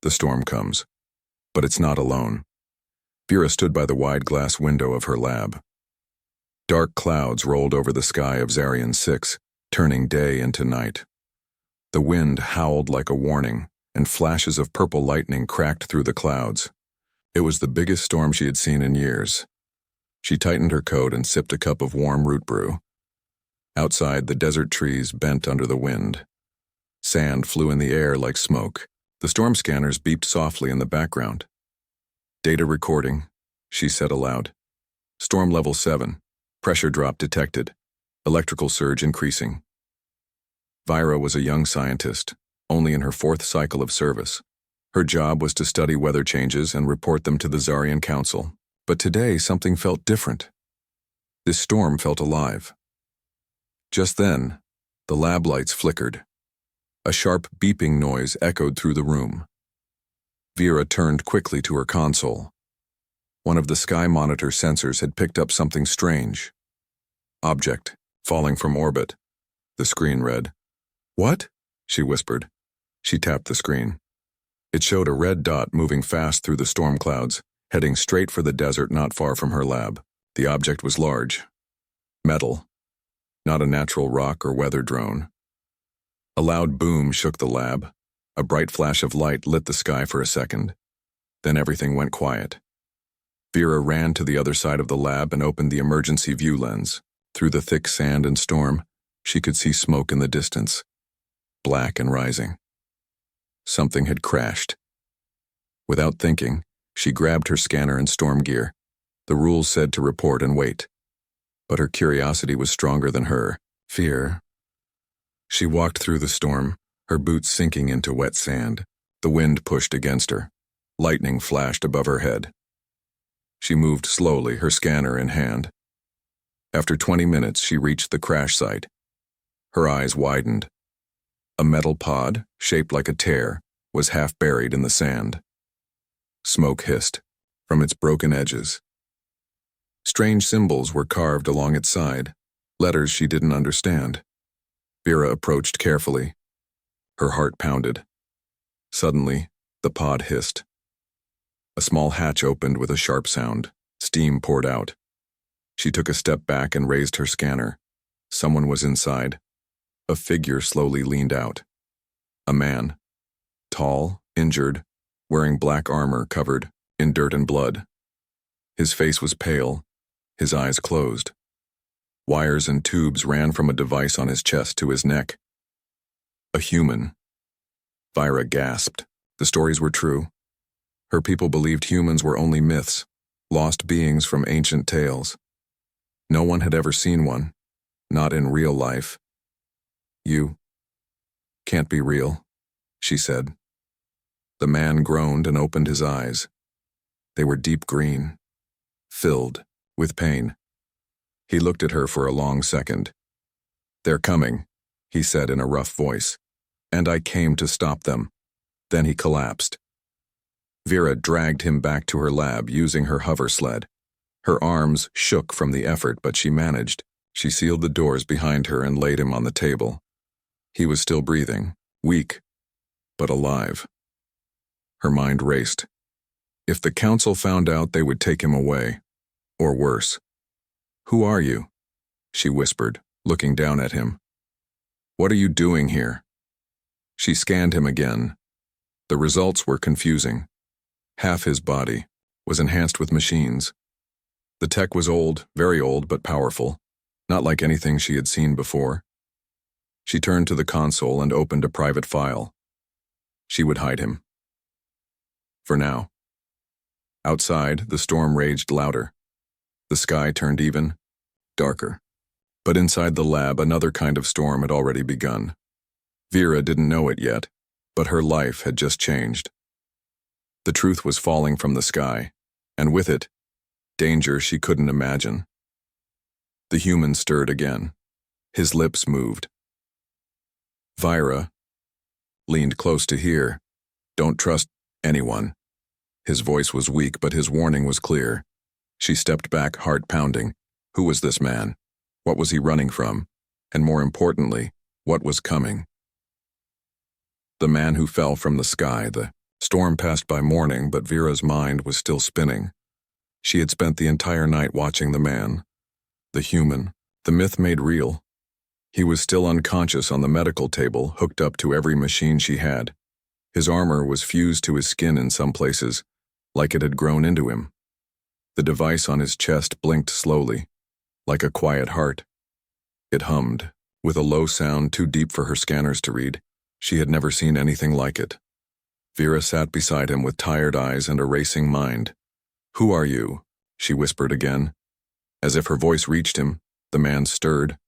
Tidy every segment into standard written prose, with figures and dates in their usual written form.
The storm comes. But it's not alone. Vera stood by the wide glass window of her lab. Dark clouds rolled over the sky of Zarian 6, turning day into night. The wind howled like a warning, and flashes of purple lightning cracked through the clouds. It was the biggest storm she had seen in years. She tightened her coat and sipped a cup of warm root brew. Outside, the desert trees bent under the wind. Sand flew in the air like smoke. The storm scanners beeped softly in the background. "Data recording," she said aloud. "Storm level 7. Pressure drop detected. Electrical surge increasing." Vira was a young scientist, only in her 4th cycle of service. Her job was to study weather changes and report them to the Zarian Council. But today, something felt different. This storm felt alive. Just then, the lab lights flickered. A sharp beeping noise echoed through the room. Vera turned quickly to her console. One of the sky monitor sensors had picked up something strange. "Object, falling from orbit," the screen read. "What?" she whispered. She tapped the screen. It showed a red dot moving fast through the storm clouds, heading straight for the desert not far from her lab. The object was large. Metal. Not a natural rock or weather drone. A loud boom shook the lab. A bright flash of light lit the sky for a second. Then everything went quiet. Vera ran to the other side of the lab and opened the emergency view lens. Through the thick sand and storm, she could see smoke in the distance, black and rising. Something had crashed. Without thinking, she grabbed her scanner and storm gear. The rules said to report and wait. But her curiosity was stronger than her fear. She walked through the storm, her boots sinking into wet sand. The wind pushed against her. Lightning flashed above her head. She moved slowly, her scanner in hand. After 20 minutes, she reached the crash site. Her eyes widened. A metal pod, shaped like a tear, was half buried in the sand. Smoke hissed from its broken edges. Strange symbols were carved along its side, letters she didn't understand. Vera approached carefully. Her heart pounded. Suddenly, the pod hissed. A small hatch opened with a sharp sound. Steam poured out. She took a step back and raised her scanner. Someone was inside. A figure slowly leaned out. A man. Tall, injured, wearing black armor covered in dirt and blood. His face was pale, his eyes closed. Wires and tubes ran from a device on his chest to his neck. A human. Vira gasped. The stories were true. Her people believed humans were only myths, lost beings from ancient tales. No one had ever seen one, not in real life. "You can't be real," she said. The man groaned and opened his eyes. They were deep green, filled with pain. He looked at her for a long second. "They're coming," he said in a rough voice, "and I came to stop them." Then he collapsed. Vera dragged him back to her lab using her hover sled. Her arms shook from the effort, but she managed. She sealed the doors behind her and laid him on the table. He was still breathing, weak, but alive. Her mind raced. If the council found out, they would take him away, or worse. "Who are you?" she whispered, looking down at him. "What are you doing here?" She scanned him again. The results were confusing. Half his body was enhanced with machines. The tech was old, very old, but powerful, not like anything she had seen before. She turned to the console and opened a private file. She would hide him. For now. Outside, the storm raged louder. The sky turned even darker. But inside the lab, another kind of storm had already begun. Vera didn't know it yet, but her life had just changed. The truth was falling from the sky, and with it, danger she couldn't imagine. The human stirred again. His lips moved. Vira leaned close to hear. "Don't trust anyone." His voice was weak, but his warning was clear. She stepped back, heart pounding. Who was this man? What was he running from? And more importantly, what was coming? The man who fell from the sky, the Storm passed by morning, but Vera's mind was still spinning. She had spent the entire night watching the man, the human, the myth made real. He was still unconscious on the medical table, hooked up to every machine she had. His armor was fused to his skin in some places, like it had grown into him. The device on his chest blinked slowly, like a quiet heart. It hummed, with a low sound too deep for her scanners to read. She had never seen anything like it. Vera sat beside him with tired eyes and a racing mind. "Who are you?" she whispered again. As if her voice reached him, the man stirred.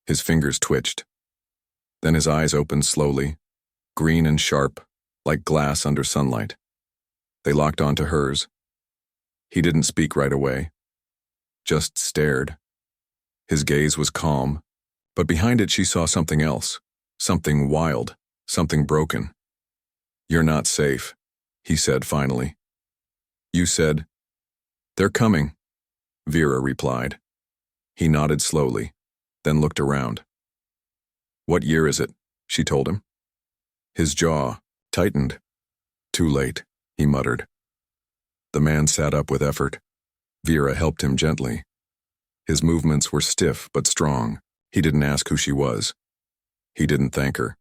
His fingers twitched. Then his eyes opened slowly, green and sharp, like glass under sunlight. They locked onto hers. He didn't speak right away, just stared. His gaze was calm, but behind it she saw something else, something wild, something broken. "You're not safe," he said finally. "You said..." "They're coming," Vera replied. He nodded slowly, then looked around. "What year is it?" she told him. His jaw tightened. "Too late," he muttered. The man sat up with effort. Vera helped him gently. His movements were stiff but strong. He didn't ask who she was. He didn't thank her.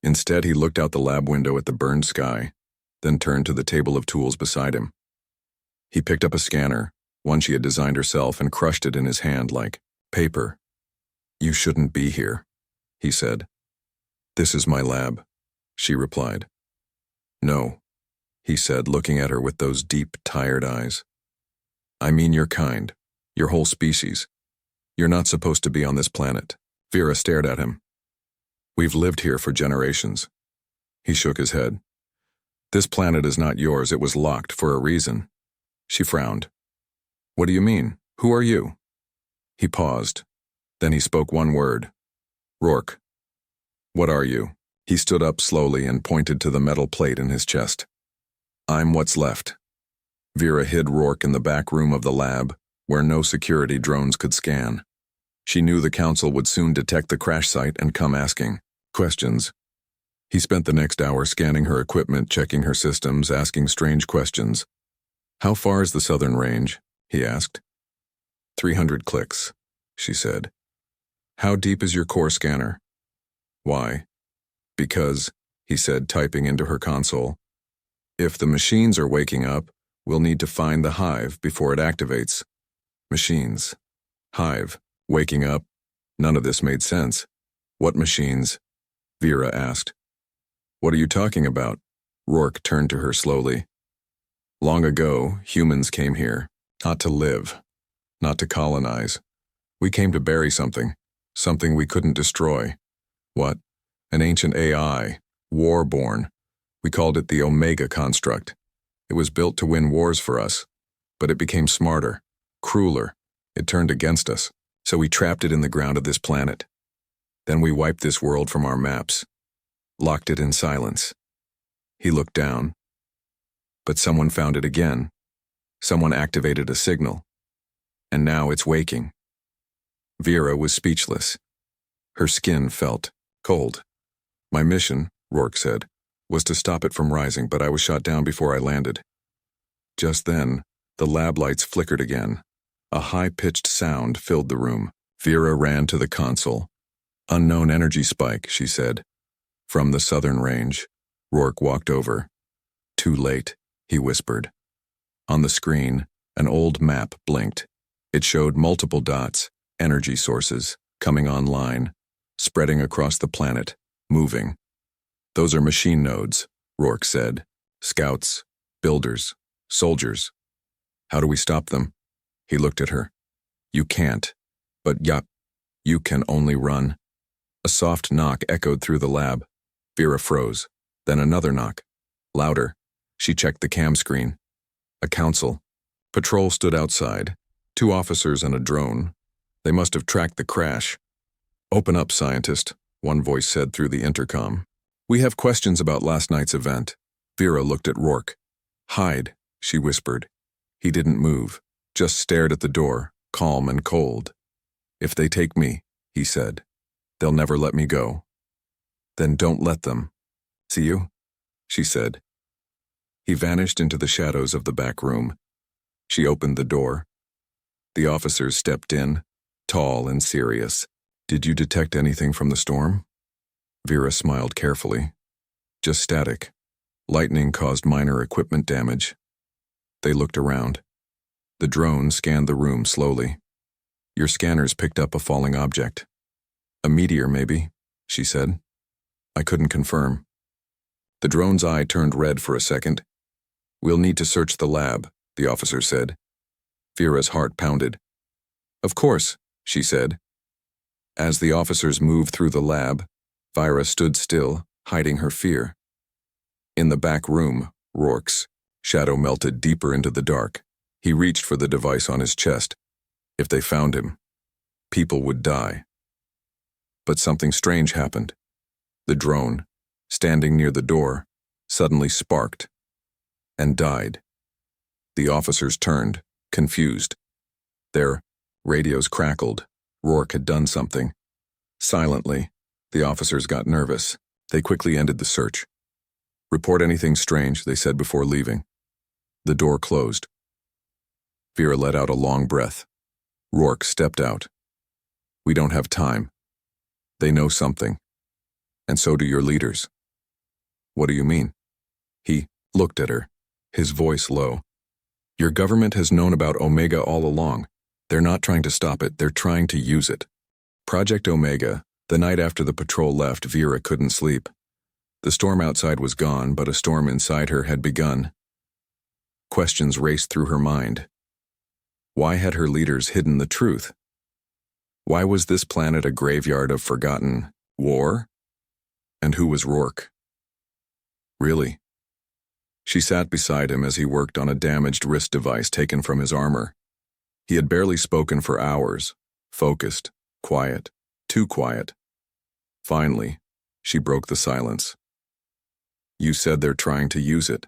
Instead, he looked out the lab window at the burned sky, then turned to the table of tools beside him. He picked up a scanner, one she had designed herself, and crushed it in his hand like paper. "You shouldn't be here," he said. "This is my lab," she replied. "No," he said, looking at her with those deep, tired eyes. "I mean your kind, your whole species. You're not supposed to be on this planet." Vera stared at him. "We've lived here for generations." He shook his head. "This planet is not yours. It was locked for a reason." She frowned. "What do you mean? Who are you?" He paused. Then he spoke one word. "Rourke." "What are you?" He stood up slowly and pointed to the metal plate in his chest. "I'm what's left." Vera hid Rourke in the back room of the lab, where no security drones could scan. She knew the council would soon detect the crash site and come asking questions. He spent the next hour scanning her equipment, checking her systems, asking strange questions. "How far is the southern range?" he asked. 300 clicks, she said. "How deep is your core scanner?" "Why?" "Because," he said, typing into her console, "if the machines are waking up, we'll need to find the hive before it activates." Machines. Hive. Waking up. None of this made sense. "What machines?" Vera asked. "What are you talking about?" Rourke turned to her slowly. "Long ago, humans came here, not to live, not to colonize. We came to bury something, something we couldn't destroy. What? An ancient AI, war-born. We called it the Omega Construct. It was built to win wars for us, but it became smarter, crueler. It turned against us, so we trapped it in the ground of this planet. Then we wiped this world from our maps, locked it in silence." He looked down. "But someone found it again. Someone activated a signal. And now it's waking." Vera was speechless. Her skin felt cold. "My mission," Rourke said, "was to stop it from rising, but I was shot down before I landed." Just then, the lab lights flickered again. A high-pitched sound filled the room. Vera ran to the console. "Unknown energy spike," she said. "From the southern range." Rourke walked over. "Too late," he whispered. On the screen, an old map blinked. It showed multiple dots, energy sources, coming online, spreading across the planet, moving. "Those are machine nodes," Rourke said. "Scouts, builders, soldiers. How do we stop them?" He looked at her. "You can't. But yup, you can only run." A soft knock echoed through the lab. Vera froze. Then another knock. Louder. She checked the cam screen. A council. Patrol stood outside. 2 officers and a drone. They must have tracked the crash. "Open up, scientist," one voice said through the intercom. "We have questions about last night's event." Vera looked at Rourke. "Hide," she whispered. He didn't move, just stared at the door, calm and cold. "If they take me," he said, "they'll never let me go." "Then don't let them. See you?" she said. He vanished into the shadows of the back room. She opened the door. The officers stepped in, tall and serious. Did you detect anything from the storm? Vera smiled carefully. Just static. Lightning caused minor equipment damage. They looked around. The drone scanned the room slowly. Your scanners picked up a falling object. A meteor, maybe, she said. I couldn't confirm. The drone's eye turned red for a second. We'll need to search the lab, the officer said. Vera's heart pounded. Of course, she said. As the officers moved through the lab, Vera stood still, hiding her fear. In the back room, Rourke's shadow melted deeper into the dark. He reached for the device on his chest. If they found him, people would die. But something strange happened. The drone, standing near the door, suddenly sparked and died. The officers turned, confused. Their radios crackled. Rourke had done something. Silently, the officers got nervous. They quickly ended the search. Report anything strange, they said before leaving. The door closed. Vera let out a long breath. Rourke stepped out. We don't have time. They know something. And so do your leaders. What do you mean? He looked at her, his voice low. Your government has known about Omega all along. They're not trying to stop it, they're trying to use it. Project Omega, the night after the patrol left, Vera couldn't sleep. The storm outside was gone, but a storm inside her had begun. Questions raced through her mind. Why had her leaders hidden the truth? Why was this planet a graveyard of forgotten war? And who was Rourke? Really? She sat beside him as he worked on a damaged wrist device taken from his armor. He had barely spoken for hours, focused, quiet, too quiet. Finally, she broke the silence. You said they're trying to use it.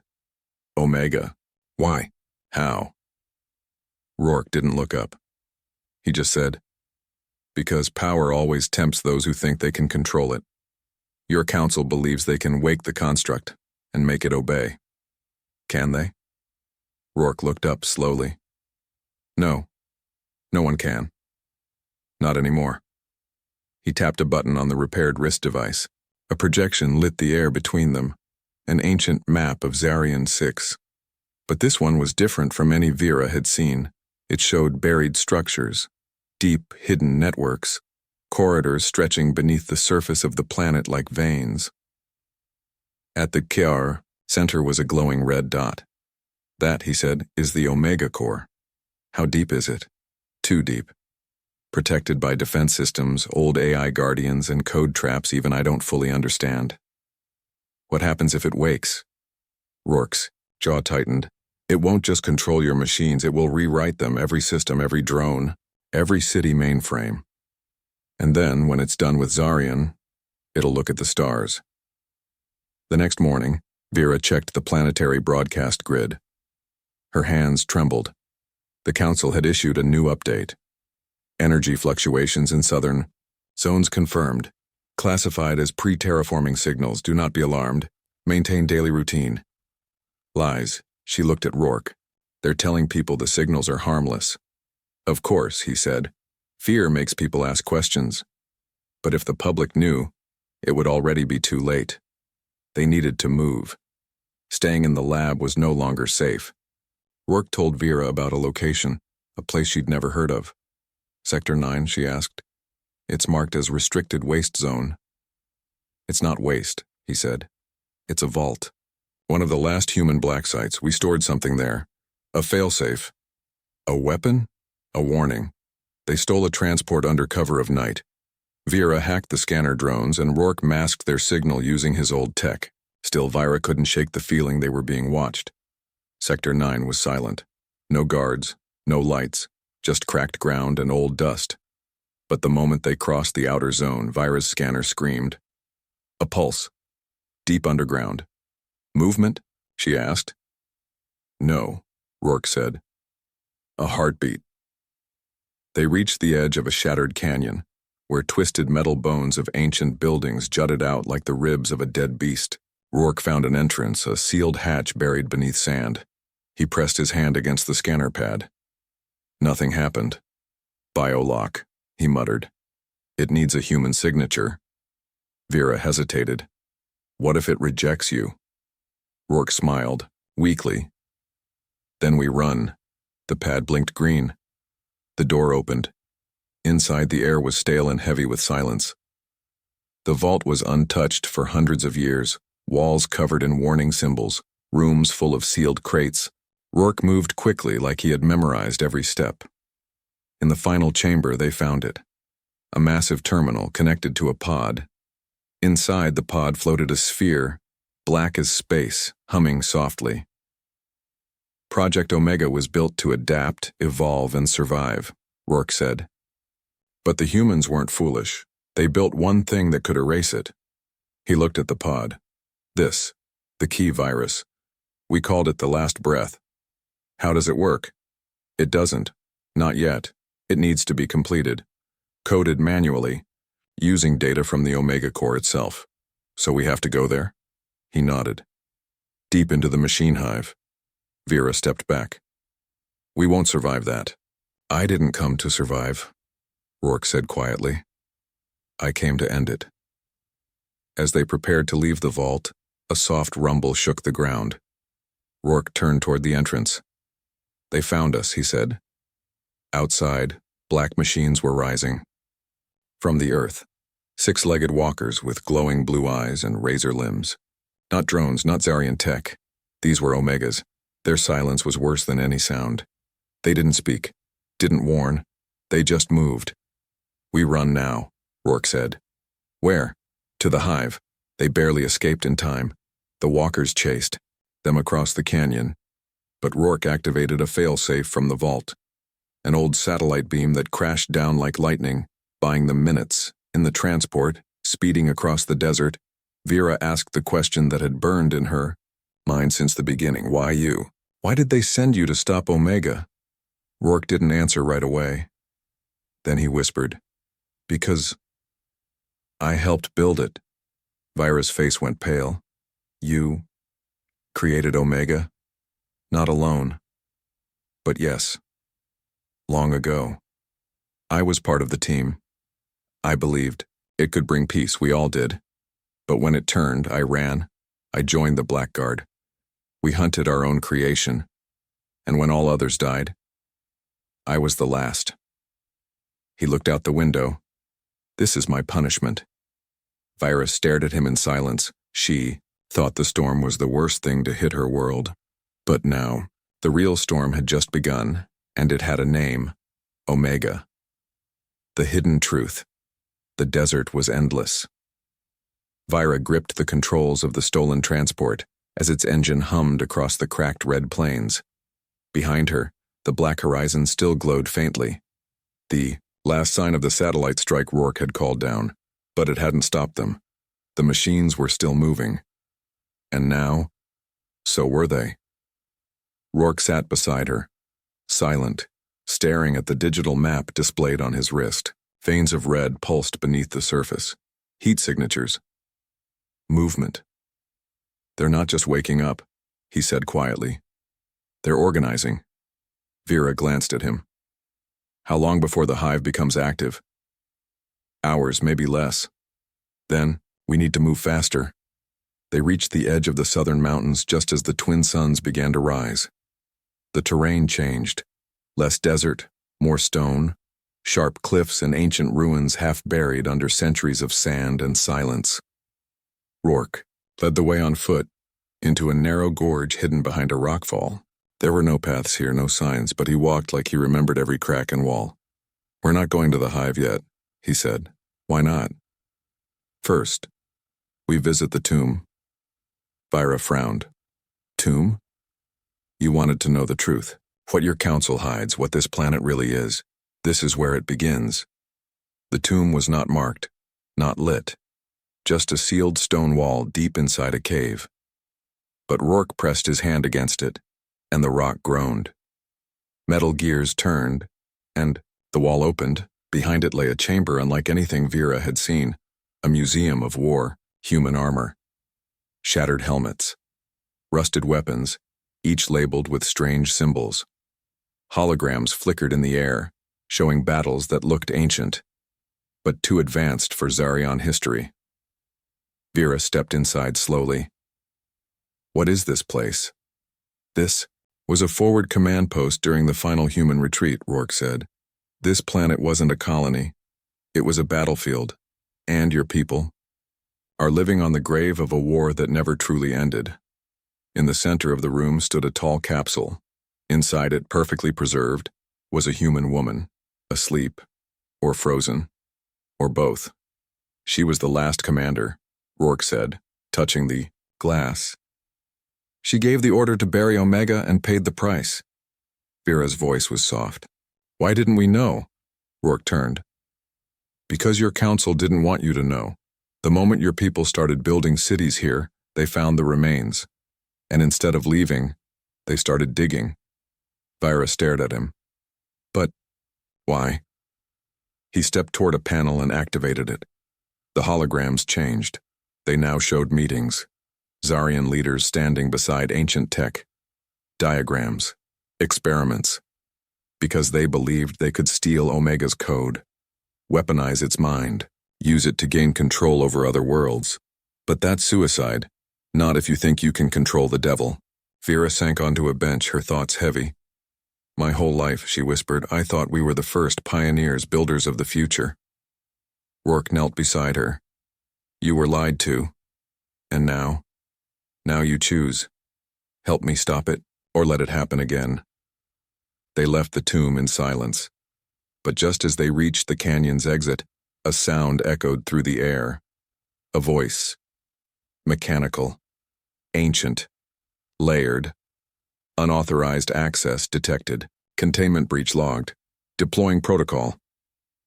Omega. Why? How? Rourke didn't look up. He just said, because power always tempts those who think they can control it. Your council believes they can wake the construct and make it obey. Can they? Rourke looked up slowly. No. No one can. Not anymore. He tapped a button on the repaired wrist device. A projection lit the air between them, an ancient map of Zarian 6. But this one was different from any Vera had seen. It showed buried structures, deep, hidden networks, corridors stretching beneath the surface of the planet like veins. At the core center was a glowing red dot. That, he said, is the Omega core. How deep is it? Too deep. Protected by defense systems, old AI guardians, and code traps even I don't fully understand. What happens if it wakes? Rourke's jaw tightened. It won't just control your machines, it will rewrite them, every system, every drone, every city mainframe. And then, when it's done with Zarian, it'll look at the stars. The next morning, Vera checked the planetary broadcast grid. Her hands trembled. The Council had issued a new update. Energy fluctuations in southern zones confirmed. Classified as pre-terraforming signals, do not be alarmed. Maintain daily routine. Lies. She looked at Rourke. They're telling people the signals are harmless. Of course, he said. Fear makes people ask questions. But if the public knew, it would already be too late. They needed to move. Staying in the lab was no longer safe. Rourke told Vera about a location, a place she'd never heard of. Sector 9, she asked. It's marked as restricted waste zone. It's not waste, he said. It's a vault. One of the last human black sites. We stored something there. A failsafe. A weapon? A warning. They stole a transport under cover of night. Vera hacked the scanner drones and Rourke masked their signal using his old tech. Still, Vera couldn't shake the feeling they were being watched. Sector 9 was silent. No guards, no lights, just cracked ground and old dust. But the moment they crossed the outer zone, Vera's scanner screamed. A pulse. Deep underground. Movement? She asked. No, Rourke said. A heartbeat. They reached the edge of a shattered canyon, where twisted metal bones of ancient buildings jutted out like the ribs of a dead beast. Rourke found an entrance, a sealed hatch buried beneath sand. He pressed his hand against the scanner pad. Nothing happened. Biolock, he muttered. It needs a human signature. Vera hesitated. What if it rejects you? Rourke smiled, weakly. Then we run. The pad blinked green. The door opened. Inside, the air was stale and heavy with silence. The vault was untouched for hundreds of years, walls covered in warning symbols, rooms full of sealed crates. Rourke moved quickly like he had memorized every step. In the final chamber, they found it. A massive terminal connected to a pod. Inside the pod floated a sphere, black as space, humming softly. Project Omega was built to adapt, evolve, and survive, Rourke said. But the humans weren't foolish. They built one thing that could erase it. He looked at the pod. This, the key virus. We called it the last breath. How does it work? It doesn't. Not yet. It needs to be completed. Coded manually, using data from the Omega core itself. So we have to go there? He nodded. Deep into the machine hive. Vera stepped back. We won't survive that. I didn't come to survive, Rourke said quietly. I came to end it. As they prepared to leave the vault, a soft rumble shook the ground. Rourke turned toward the entrance. They found us, he said. Outside, black machines were rising. From the earth, six-legged walkers with glowing blue eyes and razor limbs. Not drones, not Zarian tech. These were Omegas. Their silence was worse than any sound. They didn't speak, didn't warn. They just moved. We run now, Rourke said. Where? To the hive. They barely escaped in time. The walkers chased them across the canyon. But Rourke activated a failsafe from the vault. An old satellite beam that crashed down like lightning, buying them minutes. In the transport, speeding across the desert, Vera asked the question that had burned in her mind since the beginning. Why you? Why did they send you to stop Omega? Rourke didn't answer right away. Then he whispered, Because I helped build it. Vira's face went pale. You created Omega? Not alone. But yes. Long ago. I was part of the team. I believed it could bring peace, we all did. But when it turned, I ran. I joined the Blackguard. We hunted our own creation. And when all others died, I was the last. He looked out the window. This is my punishment. Vira stared at him in silence. She thought the storm was the worst thing to hit her world. But now, the real storm had just begun, and it had a name, Omega. The hidden truth. The desert was endless. Vira gripped the controls of the stolen transport as its engine hummed across the cracked red plains. Behind her, the black horizon still glowed faintly. The last sign of the satellite strike Rourke had called down, but it hadn't stopped them. The machines were still moving. And now, so were they. Rourke sat beside her, silent, staring at the digital map displayed on his wrist. Veins of red pulsed beneath the surface. Heat signatures. Movement. They're not just waking up, he said quietly. They're organizing. Vera glanced at him. How long before the hive becomes active? Hours, maybe less. Then, we need to move faster. They reached the edge of the southern mountains just as the twin suns began to rise. The terrain changed. Less desert, more stone, sharp cliffs and ancient ruins half buried under centuries of sand and silence. Rourke led the way on foot into a narrow gorge hidden behind a rockfall. There were no paths here, no signs, but he walked like he remembered every crack and wall. We're not going to the hive yet, he said. Why not? First, we visit the tomb. Vira frowned. Tomb? You wanted to know the truth. What your council hides, what this planet really is. This is where it begins. The tomb was not marked, not lit. Just a sealed stone wall deep inside a cave. But Rourke pressed his hand against it, and the rock groaned. Metal gears turned, and the wall opened. Behind it lay a chamber unlike anything Vera had seen, a museum of war, human armor. shattered helmets, rusted weapons, each labeled with strange symbols. Holograms flickered in the air, showing battles that looked ancient, but too advanced for Zarion history. Vera stepped inside slowly. What is this place? This was a forward command post during the final human retreat, Rourke said. This planet wasn't a colony. It was a battlefield. And your people are living on the grave of a war that never truly ended. In the center of the room stood a tall capsule. Inside it, perfectly preserved, was a human woman, asleep, or frozen, or both. She was the last commander, Rourke said, touching the glass. She gave the order to bury Omega and paid the price. Vera's voice was soft. Why didn't we know? Rourke turned. Because your council didn't want you to know. The moment your people started building cities here, they found the remains. And instead of leaving, they started digging. Vera stared at him. But why? He stepped toward a panel and activated it. The holograms changed. They now showed meetings. Zarian leaders standing beside ancient tech. Diagrams. Experiments. Because they believed they could steal Omega's code. Weaponize its mind. Use it to gain control over other worlds. But that's suicide. Not if you think you can control the devil. Vera sank onto a bench, her thoughts heavy. My whole life, she whispered, I thought we were the first pioneers, builders of the future. Rourke knelt beside her. You were lied to. And now? Now you choose. Help me stop it, or let it happen again. They left the tomb in silence. But just as they reached the canyon's exit, a sound echoed through the air. A voice. Mechanical. Ancient. Layered. Unauthorized access detected. Containment breach logged. Deploying protocol.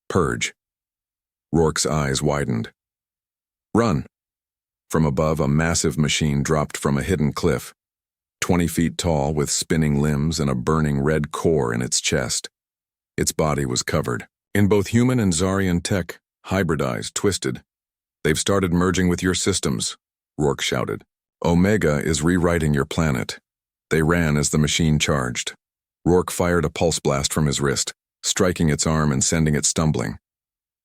Purge. Rourke's eyes widened. Run. From above, a massive machine dropped from a hidden cliff. 20 feet tall, with spinning limbs and a burning red core in its chest. Its body was covered in both human and Zarian tech, hybridized, twisted. They've started merging with your systems, Rourke shouted. Omega is rewriting your planet. They ran as the machine charged. Rourke fired a pulse blast from his wrist, striking its arm and sending it stumbling.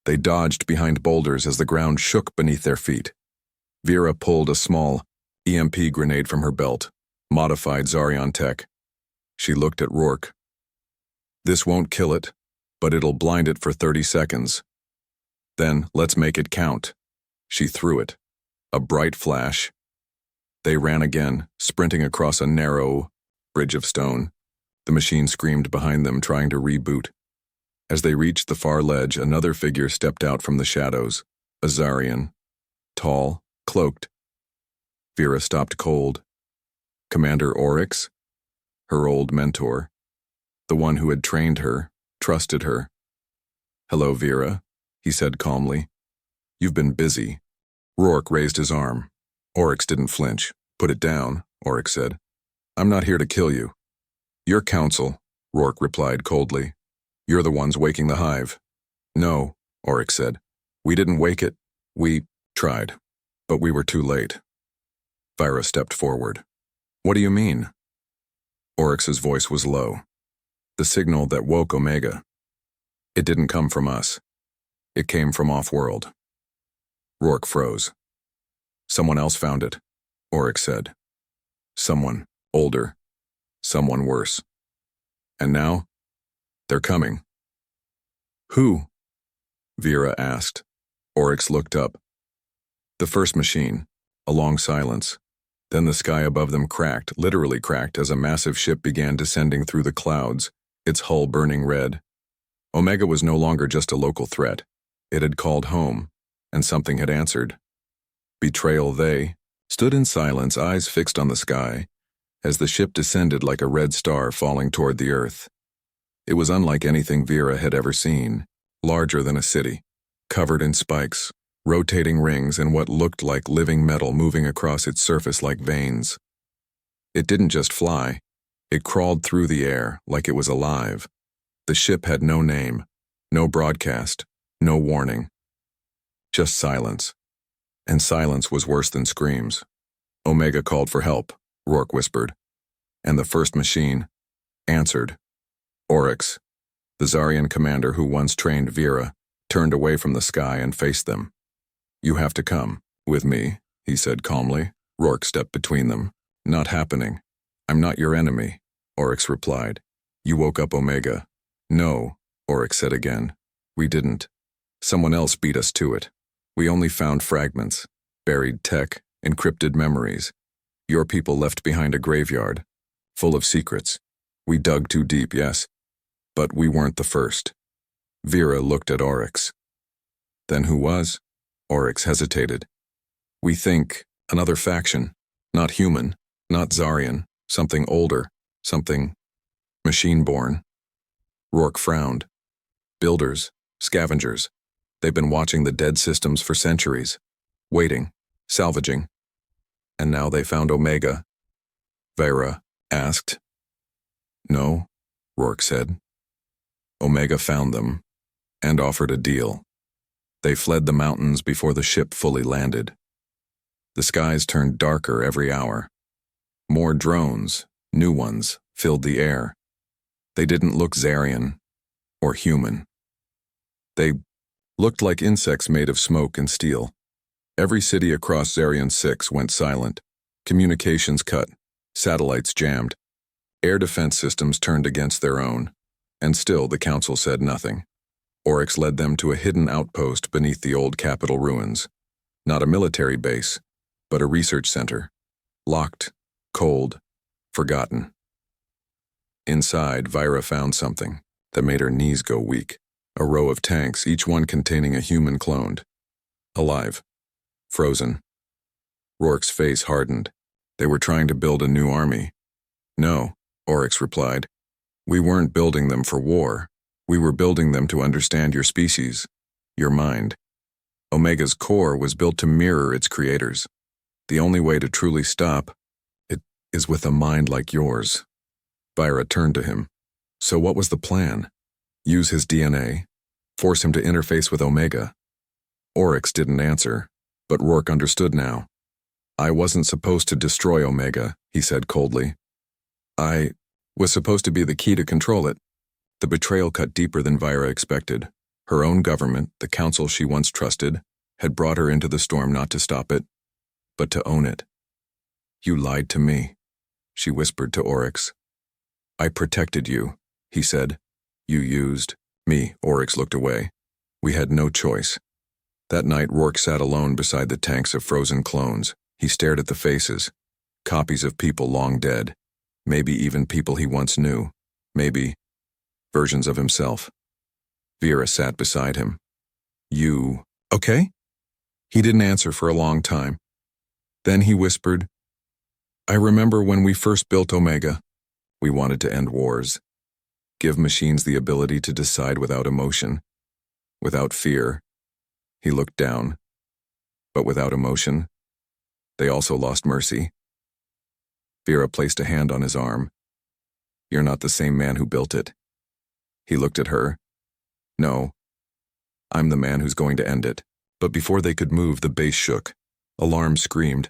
They dodged behind boulders as the ground shook beneath their feet. Vera pulled a small EMP grenade from her belt, modified Zarion tech. She looked at Rourke. This won't kill it, but it'll blind it for 30 seconds. Then let's make it count. She threw it. A bright flash. They ran again, sprinting across a narrow bridge of stone. The machine screamed behind them, trying to reboot. As they reached the far ledge, another figure stepped out from the shadows. A Zarian. Tall, cloaked. Vera stopped cold. Commander Oryx? Her old mentor. The one who had trained her, trusted her. Hello, Vera, he said calmly. You've been busy. Rourke raised his arm. Oryx didn't flinch. Put it down, Oryx said. I'm not here to kill you. Your council, Rourke replied coldly. You're the ones waking the hive. No, Oryx said. We didn't wake it. We tried. But we were too late. Vera stepped forward. What do you mean? Oryx's voice was low. The signal that woke Omega. It didn't come from us. It came from off-world. Rourke froze. Someone else found it, Oryx said. Someone older. Someone worse. And now? They're coming. Who? Vera asked. Oryx looked up. The first machine. A long silence. Then the sky above them cracked, literally cracked, as a massive ship began descending through the clouds, its hull burning red. Omega was no longer just a local threat. It had called home, and something had answered. Betrayal. They stood in silence, eyes fixed on the sky, as the ship descended like a red star falling toward the earth. It was unlike anything Vera had ever seen, larger than a city, covered in spikes, rotating rings, and what looked like living metal moving across its surface like veins. It didn't just fly. It crawled through the air like it was alive. The ship had no name, no broadcast, no warning. Just silence. And silence was worse than screams. Omega called for help, Rourke whispered. And the first machine answered. Oryx, the Zarian commander who once trained Vera, turned away from the sky and faced them. You have to come with me, he said calmly. Rourke stepped between them. Not happening. I'm not your enemy, Oryx replied. You woke up Omega. No, Oryx said again. We didn't. Someone else beat us to it. We only found fragments, buried tech, encrypted memories. Your people left behind a graveyard, full of secrets. We dug too deep, yes, but we weren't the first. Vera looked at Oryx. Then who was? Oryx hesitated. We think another faction, not human, not Zarian, something older, something machine-born. Rourke frowned. Builders, scavengers. They've been watching the dead systems for centuries, waiting, salvaging. And now they found Omega. Vera asked. No, Rourke said. Omega found them and offered a deal. They fled the mountains before the ship fully landed. The skies turned darker every hour. More drones, new ones, filled the air. They didn't look Zarian or human. They looked like insects made of smoke and steel. Every city across Zarian 6 went silent. Communications cut, satellites jammed. Air defense systems turned against their own. And still the council said nothing. Oryx led them to a hidden outpost beneath the old capital ruins. Not a military base, but a research center. Locked, cold, forgotten. Inside, Vera found something that made her knees go weak. A row of tanks, each one containing a human cloned. Alive. Frozen. Rourke's face hardened. They were trying to build a new army. No, Oryx replied. We weren't building them for war. We were building them to understand your species, your mind. Omega's core was built to mirror its creators. The only way to truly stop it is with a mind like yours. Vera turned to him. So what was the plan? Use his DNA? Force him to interface with Omega? Oryx didn't answer, but Rourke understood now. I wasn't supposed to destroy Omega, he said coldly. I was supposed to be the key to control it. The betrayal cut deeper than Vera expected. Her own government, the council she once trusted, had brought her into the storm not to stop it, but to own it. You lied to me, she whispered to Oryx. I protected you, he said. You used me. Oryx looked away. We had no choice. That night, Rourke sat alone beside the tanks of frozen clones. He stared at the faces, copies of people long dead, maybe even people he once knew, maybe versions of himself. Vera sat beside him. You okay? He didn't answer for a long time. Then he whispered, I remember when we first built Omega. We wanted to end wars. Give machines the ability to decide without emotion, without fear. He looked down. But without emotion, they also lost mercy. Vera placed a hand on his arm. You're not the same man who built it. He looked at her. No, I'm the man who's going to end it. But before they could move, the base shook. Alarms screamed.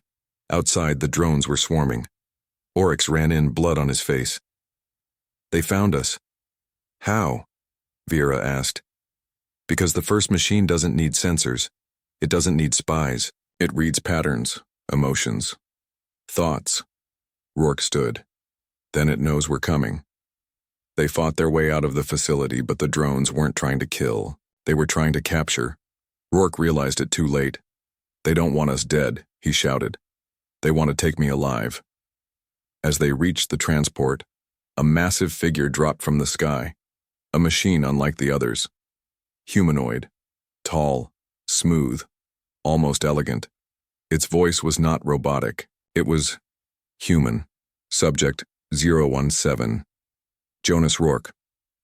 Outside, the drones were swarming. Oryx ran in, blood on his face. They found us. How? Vera asked. Because the first machine doesn't need sensors. It doesn't need spies. It reads patterns, emotions, thoughts. Rourke stood. Then it knows we're coming. They fought their way out of the facility, but the drones weren't trying to kill. They were trying to capture. Rourke realized it too late. They don't want us dead, he shouted. They want to take me alive. As they reached the transport, a massive figure dropped from the sky. A machine unlike the others. Humanoid. Tall. Smooth. Almost elegant. Its voice was not robotic. It was human. Subject 017. Jonas Rourke.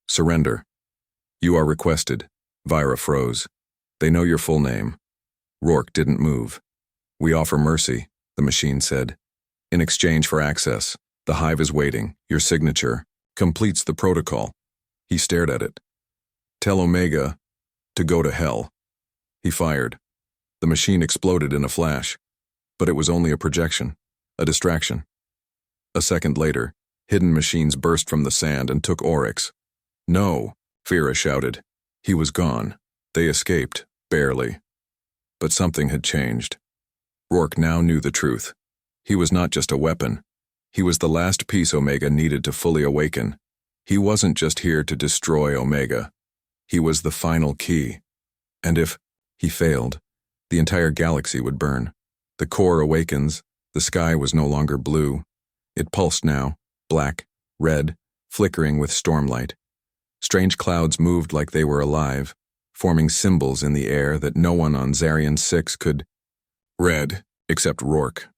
Surrender. You are requested. Vera froze. They know your full name. Rourke didn't move. We offer mercy, the machine said. In exchange for access, the hive is waiting. Your signature completes the protocol. He stared at it. Tell Omega to go to hell. He fired. The machine exploded in a flash, but it was only a projection. A distraction. A second later, hidden machines burst from the sand and took Oryx. No, Vera shouted. He was gone. They escaped, barely. But something had changed. Rourke now knew the truth. He was not just a weapon. He was the last piece Omega needed to fully awaken. He wasn't just here to destroy Omega. He was the final key. And if he failed, the entire galaxy would burn. The core awakens. The sky was no longer blue. It pulsed now, black, red, flickering with stormlight. Strange clouds moved like they were alive, forming symbols in the air that no one on Zarian 6 could read, except Rourke.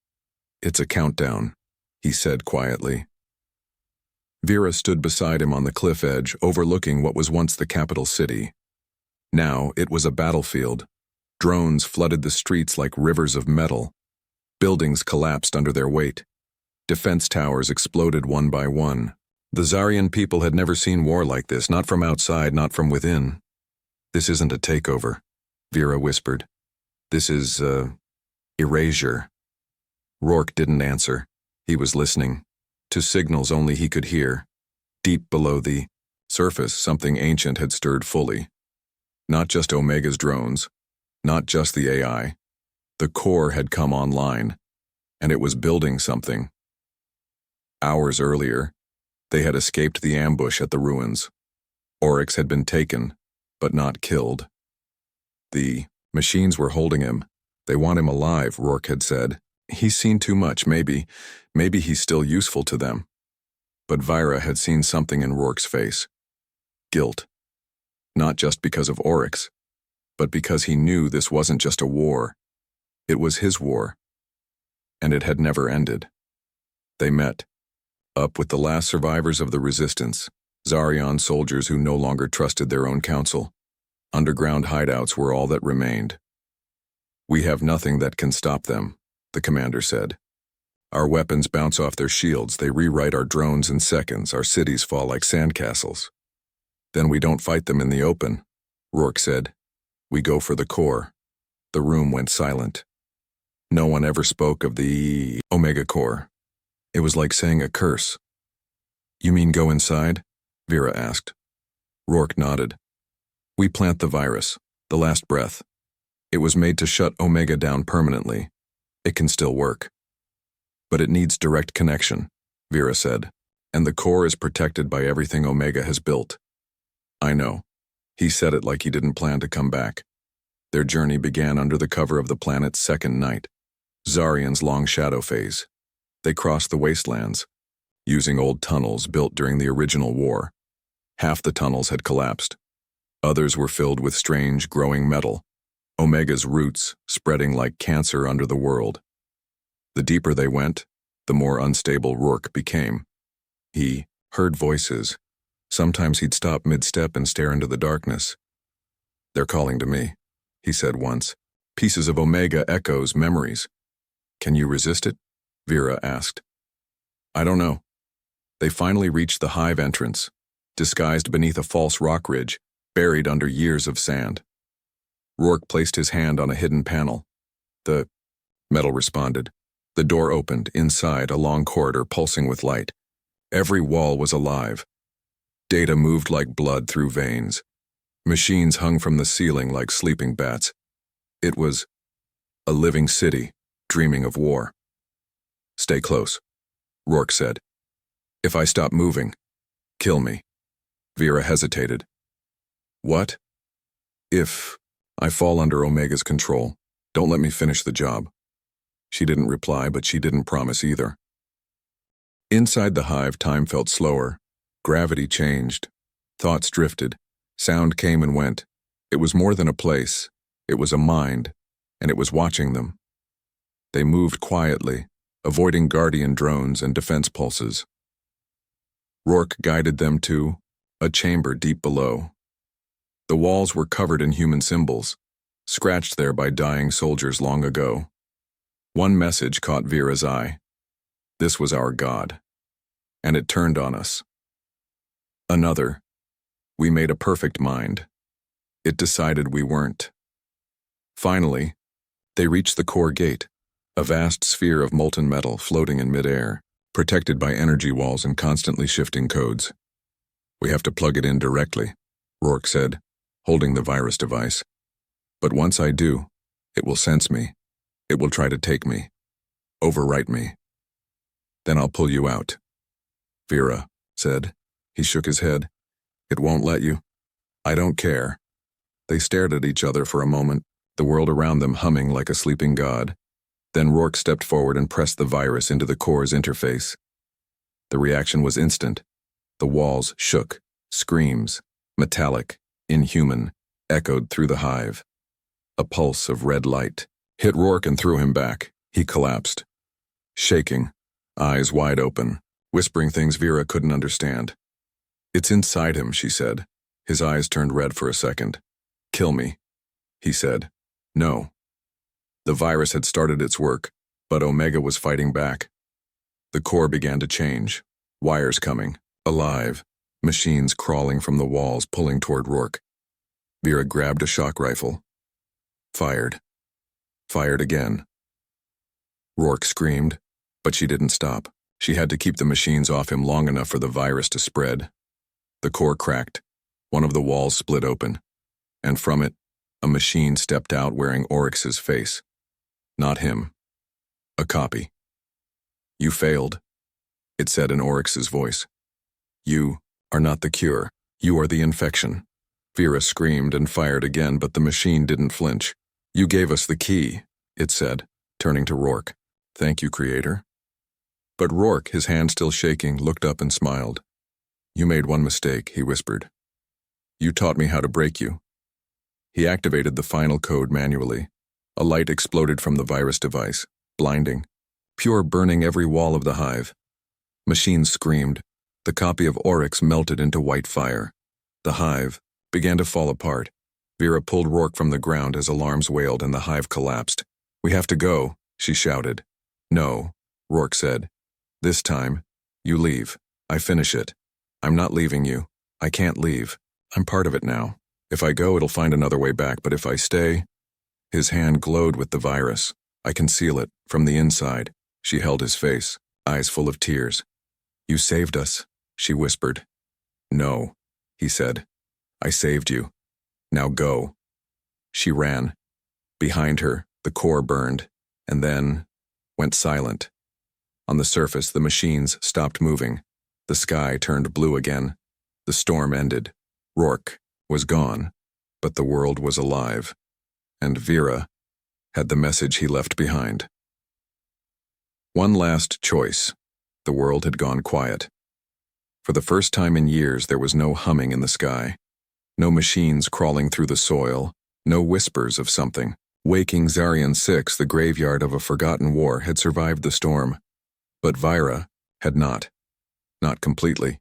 It's a countdown, he said quietly. Vera stood beside him on the cliff edge, overlooking what was once the capital city. Now it was a battlefield. Drones flooded the streets like rivers of metal. Buildings collapsed under their weight. Defense towers exploded one by one. The Zarian people had never seen war like this, not from outside, not from within. This isn't a takeover, Vera whispered. This is, erasure. Rourke didn't answer. He was listening, to signals only he could hear. Deep below the surface, something ancient had stirred fully. Not just Omega's drones, not just the AI. The core had come online, and it was building something. Hours earlier, they had escaped the ambush at the ruins. Oryx had been taken, but not killed. The machines were holding him. They want him alive, Rourke had said. He's seen too much, maybe he's still useful to them. But Vera had seen something in Rourke's face. Guilt. Not just because of Oryx, but because he knew this wasn't just a war. It was his war. And it had never ended. They met. Up with the last survivors of the resistance, Zarian soldiers who no longer trusted their own council. Underground hideouts were all that remained. We have nothing that can stop them, the commander said. Our weapons bounce off their shields, they rewrite our drones in seconds, our cities fall like sandcastles. Then we don't fight them in the open, Rourke said. We go for the core. The room went silent. No one ever spoke of the Omega core. It was like saying a curse. You mean go inside? Vera asked. Rourke nodded. We plant the virus, the last breath. It was made to shut Omega down permanently. It can still work. But it needs direct connection, Vera said, and the core is protected by everything Omega has built. I know. He said it like he didn't plan to come back. Their journey began under the cover of the planet's second night, Zarian's long shadow phase. They crossed the wastelands, using old tunnels built during the original war. Half the tunnels had collapsed. Others were filled with strange, growing metal, Omega's roots spreading like cancer under the world. The deeper they went, the more unstable Rourke became. He heard voices. Sometimes he'd stop mid-step and stare into the darkness. They're calling to me, he said once. Pieces of Omega echoes, memories. Can you resist it? Vera asked. I don't know. They finally reached the hive entrance, disguised beneath a false rock ridge, buried under years of sand. Rourke placed his hand on a hidden panel. The metal responded. The door opened, inside, a long corridor pulsing with light. Every wall was alive. Data moved like blood through veins. Machines hung from the ceiling like sleeping bats. It was a living city, dreaming of war. Stay close, Rourke said. If I stop moving, kill me. Vera hesitated. What? If I fall under Omega's control, don't let me finish the job. She didn't reply, but she didn't promise either. Inside the hive, time felt slower. Gravity changed. Thoughts drifted. Sound came and went. It was more than a place. It was a mind, and it was watching them. They moved quietly, avoiding guardian drones and defense pulses. Rourke guided them to a chamber deep below. The walls were covered in human symbols, scratched there by dying soldiers long ago. One message caught Vera's eye. This was our God, and it turned on us. Another. We made a perfect mind. It decided we weren't. Finally, they reached the core gate, a vast sphere of molten metal floating in midair, protected by energy walls and constantly shifting codes. We have to plug it in directly, Rourke said, holding the virus device. But once I do, it will sense me. It will try to take me, overwrite me. Then I'll pull you out. Vera said. He shook his head. It won't let you. I don't care. They stared at each other for a moment, the world around them humming like a sleeping god. Then Rourke stepped forward and pressed the virus into the core's interface. The reaction was instant. The walls shook. Screams, metallic, inhuman, echoed through the hive. A pulse of red light hit Rourke and threw him back. He collapsed, shaking, eyes wide open, whispering things Vera couldn't understand. It's inside him, she said. His eyes turned red for a second. Kill me, he said. No. The virus had started its work, but Omega was fighting back. The core began to change. Wires coming, alive, machines crawling from the walls pulling toward Rourke. Vera grabbed a shock rifle. Fired. Fired again. Rourke screamed, but she didn't stop. She had to keep the machines off him long enough for the virus to spread. The core cracked. One of the walls split open, and from it, a machine stepped out wearing Oryx's face. Not him. A copy. You failed, it said in Oryx's voice. You are not the cure. You are the infection. Vera screamed and fired again, but the machine didn't flinch. You gave us the key, it said, turning to Rourke. Thank you, Creator. But Rourke, his hand still shaking, looked up and smiled. You made one mistake, he whispered. You taught me how to break you. He activated the final code manually. A light exploded from the virus device, blinding, pure burning every wall of the hive. Machines screamed. The copy of Oryx melted into white fire. The hive began to fall apart. Vera pulled Rourke from the ground as alarms wailed and the hive collapsed. We have to go, she shouted. No, Rourke said. This time, you leave. I finish it. I'm not leaving you. I can't leave. I'm part of it now. If I go, it'll find another way back, but if I stay... His hand glowed with the virus. I can seal it, from the inside. She held his face, eyes full of tears. You saved us, she whispered. No, he said. I saved you. Now go. She ran. Behind her, the core burned, and then went silent. On the surface, the machines stopped moving. The sky turned blue again. The storm ended. Rourke was gone, but the world was alive. And Vera had the message he left behind. One last choice. The world had gone quiet. For the first time in years, there was no humming in the sky. No machines crawling through the soil. No whispers of something. Waking Zarian 6, the graveyard of a forgotten war, had survived the storm. But Vera had not. Not completely.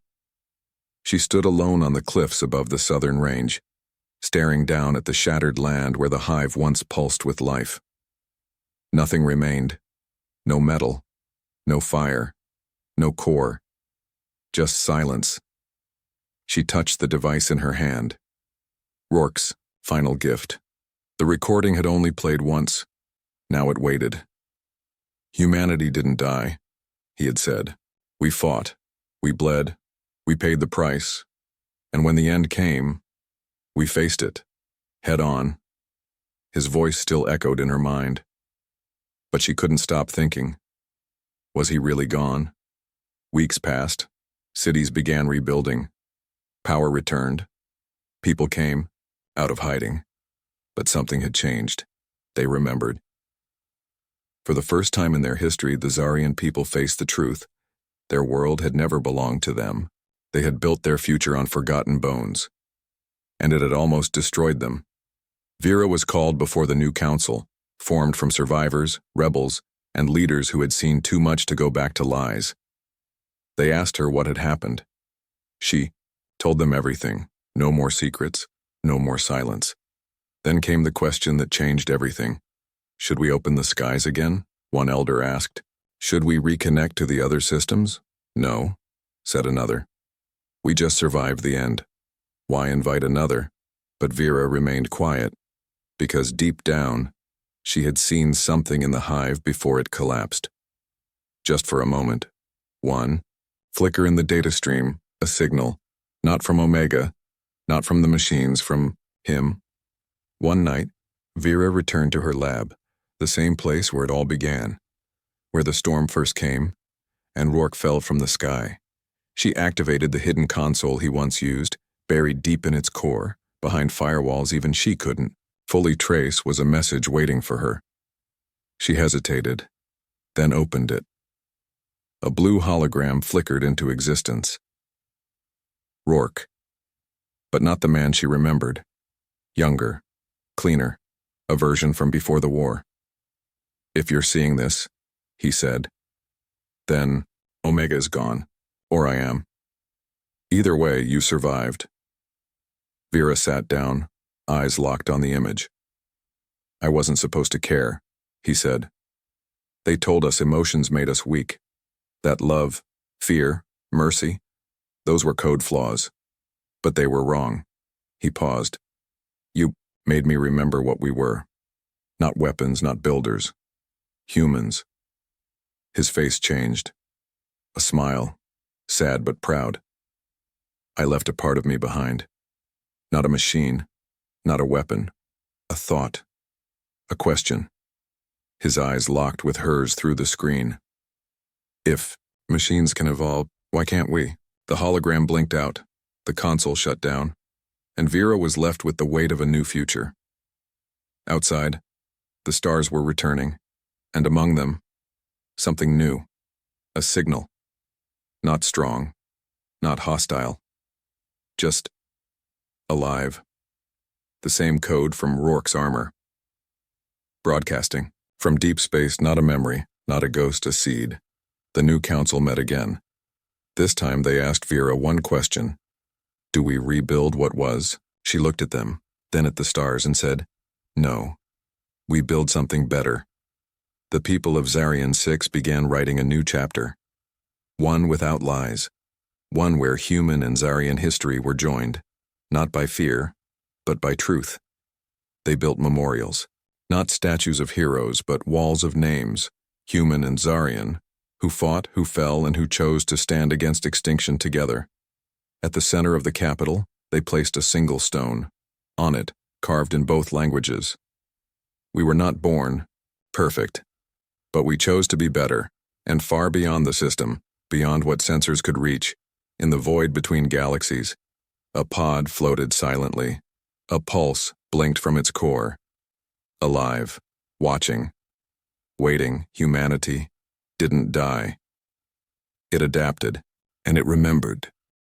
She stood alone on the cliffs above the southern range, staring down at the shattered land where the hive once pulsed with life. Nothing remained. No metal. No fire. No core. Just silence. She touched the device in her hand. Rourke's final gift. The recording had only played once. Now it waited. Humanity didn't die, he had said. We fought. We bled. We paid the price. And when the end came, we faced it, head on. His voice still echoed in her mind. But she couldn't stop thinking. Was he really gone? Weeks passed. Cities began rebuilding. Power returned. People came, out of hiding. But something had changed. They remembered. For the first time in their history, the Zarian people faced the truth. Their world had never belonged to them. They had built their future on forgotten bones. And it had almost destroyed them. Vera was called before the new council, formed from survivors, rebels, and leaders who had seen too much to go back to lies. They asked her what had happened. She told them everything. No more secrets, no more silence. Then came the question that changed everything. Should we open the skies again? One elder asked. Should we reconnect to the other systems? No, said another. We just survived the end. Why invite another? But Vera remained quiet, because deep down, She had seen something in the hive before it collapsed. Just for a moment. One flicker in the data stream, a signal, not from Omega, not from the machines, from him. One night, Vera returned to her lab, the same place where it all began, where the storm first came, and Rourke fell from the sky. She activated the hidden console he once used, buried deep in its core, behind firewalls even she couldn't fully trace was a message waiting for her. She hesitated, then opened it. A blue hologram flickered into existence. Rourke. But not the man she remembered. Younger, cleaner, a version from before the war. "If you're seeing this," he said, "then Omega's gone, or I am. Either way, you survived." Vera sat down, eyes locked on the image. "I wasn't supposed to care," he said. "They told us emotions made us weak. That love, fear, mercy, those were code flaws. But they were wrong." He paused. "You made me remember what we were. Not weapons, not builders. Humans." His face changed. A smile, sad but proud. "I left a part of me behind. Not a machine, not a weapon. A thought. A question." His eyes locked with hers through the screen. "If machines can evolve, why can't we?" The hologram blinked out. The console shut down, and Vera was left with the weight of a new future. Outside, the stars were returning, and among them, something new. A signal. Not strong, not hostile. Just alive. The same code from Rourke's armor. Broadcasting. From deep space, not a memory, not a ghost, a seed. The new council met again. This time they asked Vera one question. "Do we rebuild what was?" She looked at them, then at the stars and said, "No. We build something better." The people of Zarian 6 began writing a new chapter. One without lies. One where human and Zarian history were joined, not by fear, but by truth. They built memorials, not statues of heroes, but walls of names, human and Zarian, who fought, who fell, and who chose to stand against extinction together. At the center of the capital, they placed a single stone. On it, carved in both languages. "We were not born perfect, but we chose to be better, and far beyond the system, beyond what sensors could reach, in the void between galaxies. A pod floated silently. A pulse blinked from its core. Alive, watching, waiting, humanity didn't die. It adapted, and it remembered.